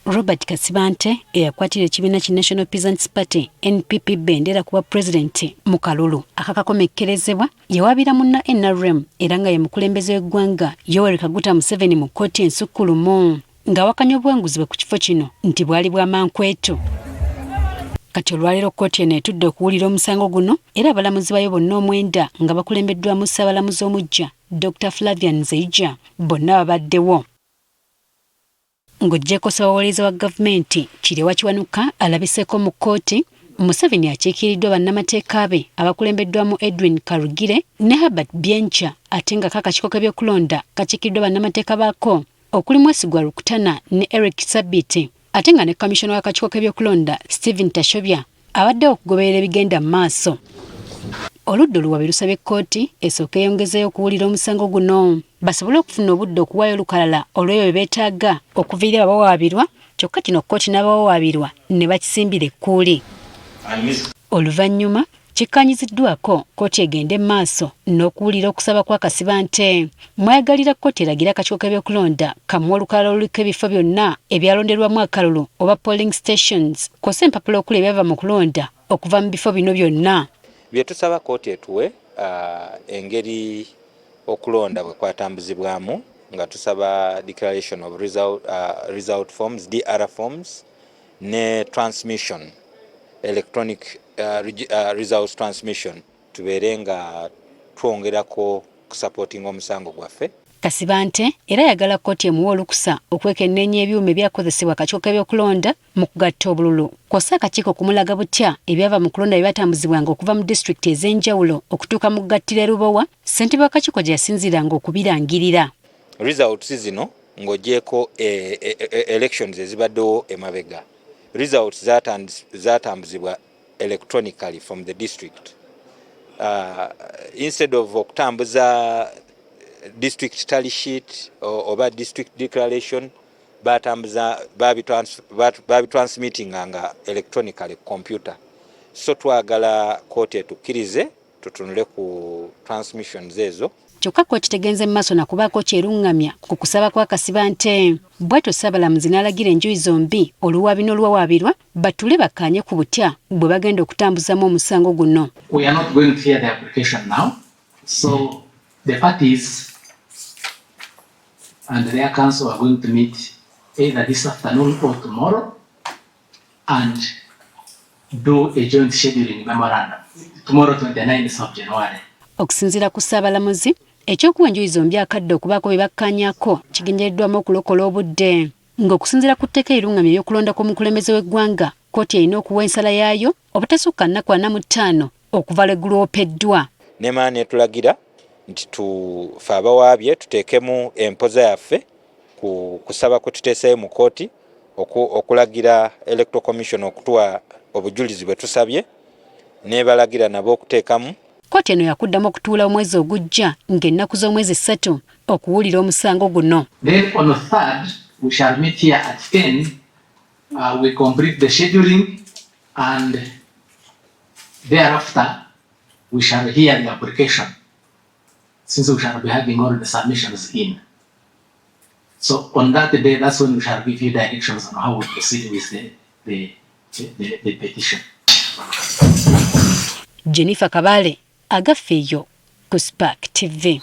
Robert Kasibante eyakwatira ekibiina ki National Peasants Party NPP bendera kuba president mu kalulu akakakomekkerezebwa yawaabira munna NRM era nga ye mukulembeze w'eggwanga Yoweri Kaguta Museveni mu kkooti ensukkulumu ng'awakanya obwanguzi bwe ku kifo kino nti bwali bwa mankwetu. Kati olwaleero kkooti eno etudde okuwulira omusango guno era abalamuzi bayo bonna omwenda nga bakulembeddwamu Ssaabalamuzi omuggya Dr. Flavian Nzeija bonna babaddewo. Ng'oggyeko ssaabawolereza wa gavumenti Kirewa Kiwanuka alabiseeko mu kkooti, Museveni akiikiriddwa bannamateeka be abakulembeddwamu Edwin Karugire ne Herbert Byencha ate nga akakiiko k'ebyokulonda kakiikiriddwa bannamateeka baako okuli Mwesigwa Rukutana ne Eric Sabiti ate nga ne Commissioner w'akakiiko k'ebyokulonda Stephen Tashobya abadde okugoberera ebigenda mu maaso. Oludda oluwabi lusabye kkooti esooka eyongezeeyo okuwulira omusango guno basobole okufuna obudde okuwaayo olukalala olw'ebyo bye beetaaga okuviira abawawaabirwa, kyokka kino kkooti n'abawawaabirwa ne bakisimbira ekkuuli. Oluvannyuma kikkaanyiziddwako kkooti egende mu maaso n'okuwulira okusaba kwa Kasibante. Mwayagalira kkooti eragira akakiiko k'ebyokulonda kamuwe olukalala oluliko ebifo byonna ebyalonderwamu akalulu oba polling stations kw'ossa empapula okuli ebyava mu kulonda okuva mu bifo bino byonna. Bye tusaba kkooti etuwe engeri okulonda bwe kwatambuzibwamu nga tusaba declaration of result forms DR forms ne transmission electronic results transmission tubeere nga twongerako kusupporting omusango gwaffe. Kasibante era yagala kkooti emuwa olukusa okwekenneenya ebyuma ebyakozesebwa akakiiko k'ebyokulonda mu kugatta obululu kw'ossa akakiiko kumulaga butya ebyava mu kulonda bye batambuzibwanga okuva mu disitulikiti ez'enjawulo okutuuka mu kugattira e Lubowa, ssentebe w'akakiiko gye yasinziranga okubirangirira. Results zino ng'ogyeko elections ezibaddewo emabega. Results zatambuzibwa electronically from the district. Instead of okutambuza district tally sheet oba district declaration babitransmitting nga electronically computer. So twagala kkooti etukkirize tutunule ku transmissions ezo. Kyokka kkooti tegenze mu maaso na kubaako kyerungamya ku kusaba kwa Kasibante. Bw'atyo Ssaabalamuzi n'alagira enjuyi zombi oluwaabi n'oluwawaabirwa batule bakkaanye ku butya bwe bagenda okutambuzamu omusango guno. We are not going to hear the application now. So the parties and their counsel are going to meet either this afternoon or tomorrow and do a joint scheduling memorandum. Tomorrow 29th of January. Okusinziira ku Ssaabalamuzi, ekyokuwa enjuyi zombi akadde okubaako bye bakkaanyaako kigendereddwamu okulokola obudde. Ng'okusinziira ku tteeka erungamye ery'okulonda kw'omukulembeze w'eggwanga, kkooti erina okuwa ensala yaayo obutasukka nnaku 45 okuva lw'eguloopeddwa. Neema netulagira nti tufe abawaabye tuteekemu empoza yaffe ku kusaba kwe tuteeseeyo mu kkooti okulagira Electoral Commission okutuwa obujulizi bwe tusabye n'ebalagira nabo okuteekamu. Kkooti eno yakuddamu okutuula omwezi ogujja ng'ennaku z'omwezi 3 okuwulira omusango guno. Then on the 3rd we shall meet here at 10. We complete the scheduling and thereafter we shall hear the application since we shall be having all the submissions in. So on that day, that's when we shall give you directions on how we proceed with the petition. Jennifer Kabale, Agafeyo, ku Spark TV.